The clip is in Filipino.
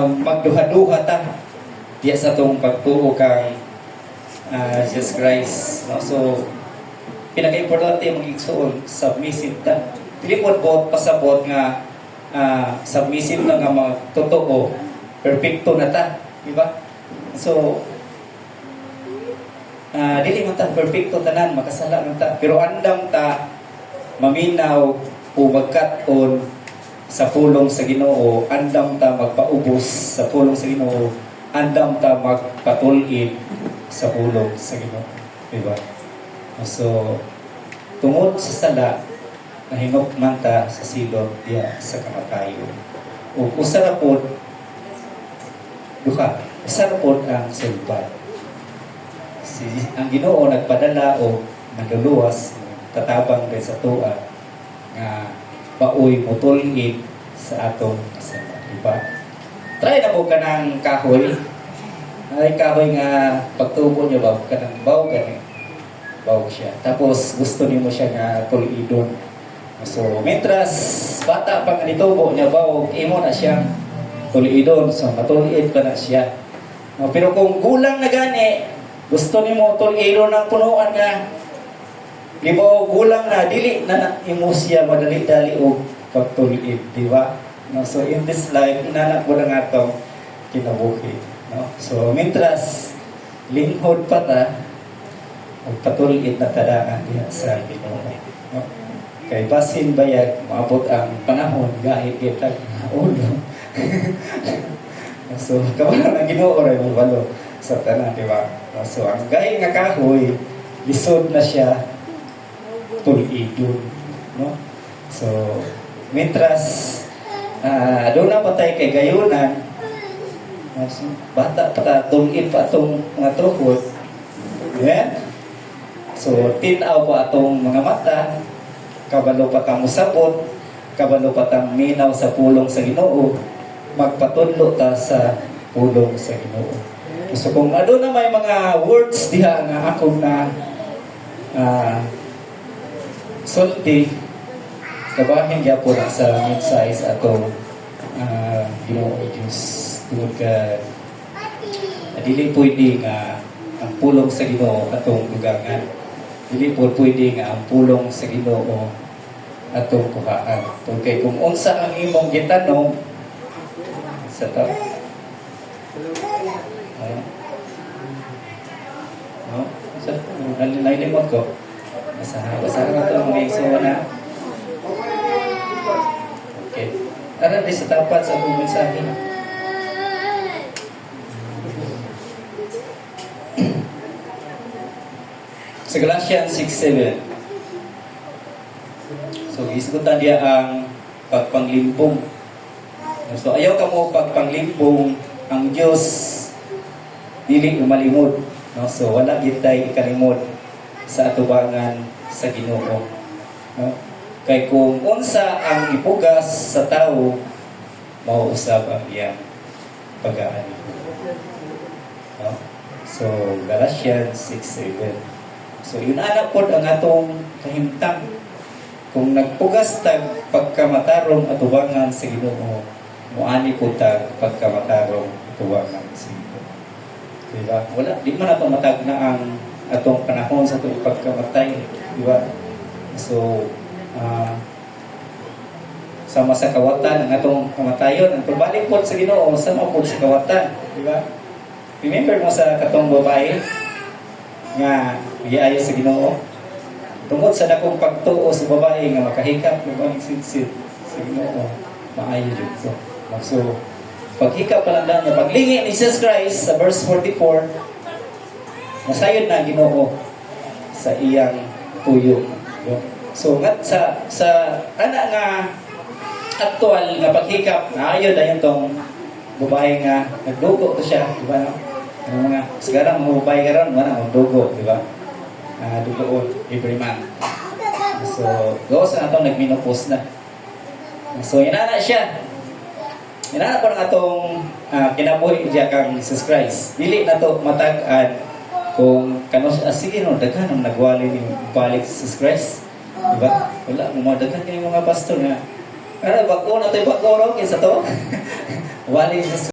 magduha-duha ta diya sa tong pagtuo kang Jesus Christ, no? So pinaka-importante mong igsuon submissive ta, dili pod bot pasabot nga submissive na nga magtotoo perfecto na ta, di ba? So dili man ta perfecto tanan, makasala man ta, pero andam ta maminaw o magkat-on sa pulong sa Ginoo, andam ta magpaubos sa pulong sa Ginoo, andam ta magpatulid sa pulong sa Ginoo, di ba? So tungod sa sala nahinukman ta sa silot diya sa kamatayon, o usa pod duha, usa pod ang sulbad. Ang Ginoo nagpadala o nagluwas tatabang kay sa tuwa nga baoy mutulid sa atong kasala, di ba? Try na mo kanang kahoy. Ay kahoy nga pagtubo niya ba kanang baw gani. Baw siya. Tapos gusto nimo siya nga tulidon. So mitras bata pa nga nitubo niya baw, imo na siya tulidon, so matulid pa na siya. No, pero kung gulang na gani, gusto nimo tulidon ng punuan nga di ba gulang na, dili na imo siya madali-dali og pagtulid, di ba? No, so in this life inanak mo lang atong kinabuhi, no? So mitras linghod pa ta og patulid na tadaan diha sa Ginoo, no? Kay basin bayag maabot ang panahon gahit kita ulo. So kabalo na Ginoo ray mo balo sa tanan, di ba? No, so ang gay nga kahoy lisod na siya tulidon, no? So mitras doon na patay kay gayunan, bata pa tulid pa atong mga tuhod, yeah? So tinaw pa atong mga mata, kabalo pa tang musabot, kabalo pa tang minaw sa pulong sa Ginoo, magpatudlo ta sa pulong sa Ginoo. So kung ano na may mga words diha nga akong na sulti, kabahin niya po na sa mensahe sa atong Ginoo Diyos. Tungod ka dili pwede nga ang pulong sa Ginoo atong dugangan, dili po pwede nga ang pulong sa Ginoo atong kuhaan. Kay kung unsa ang imong gitanong sa to, no? So, nalilimot ko. Basahan na ito mga igsuwa na. Okay. Aral din sa tapat sa akong mensahe. Sa Galatians 6:7. So, isigutan niya ang pagpanglimpong. So, ayaw ka mo pagpanglimpong ang Diyos dili malimod. No? So, wala gitay ikalimod sa atubangan sa Ginoo, no? Kay kung unsa ang ipugas sa tawo, mauusab ang iyang pag-aani, no? So Galatians 6:7. So yun ana pod ang atong kahimtang. Kung nagpugas tag pagkamatarong atubangan sa Ginoo, muani po tag pagkamatarong atubangan sa Ginoo, diba? Wala, di man ato matag na ang atong panahon sa itong pagkamatay, di ba? So, sama sa kawatan ang atong kamatayon, ang pagbalik po sa Ginoo, sama po sa kawatan, di ba? Remember mo sa katong babae nga giayo sa Ginoo, tungod sa dakong pagtuo sa babae nga makahikap ng maning sidsid sa Ginoo, maayo dito. So, paghikap pa lang niya, paglingi ni Jesus Christ sa verse 44, masayod na Ginoo sa iyang tuyo. So ngat sa ana nga aktual nga paghikap, naayo dayon tong babae nga nagdugo to siya, di ba? Ang mga sigarang mga babae karon wala magdugo, di ba? Dugoon every month. So gawas na atong nagmenopause na. So inana siya. Inana po ng atong kinabuhi diya kang Jesus Christ. Dili na to matag-an kung kanos sige no daghan ang nagwali ni balik sa Jesus Christ, di ba? Wala mo daghan kini mga pastor nga ano bag-o na to bag-o ro kinsa to wali sa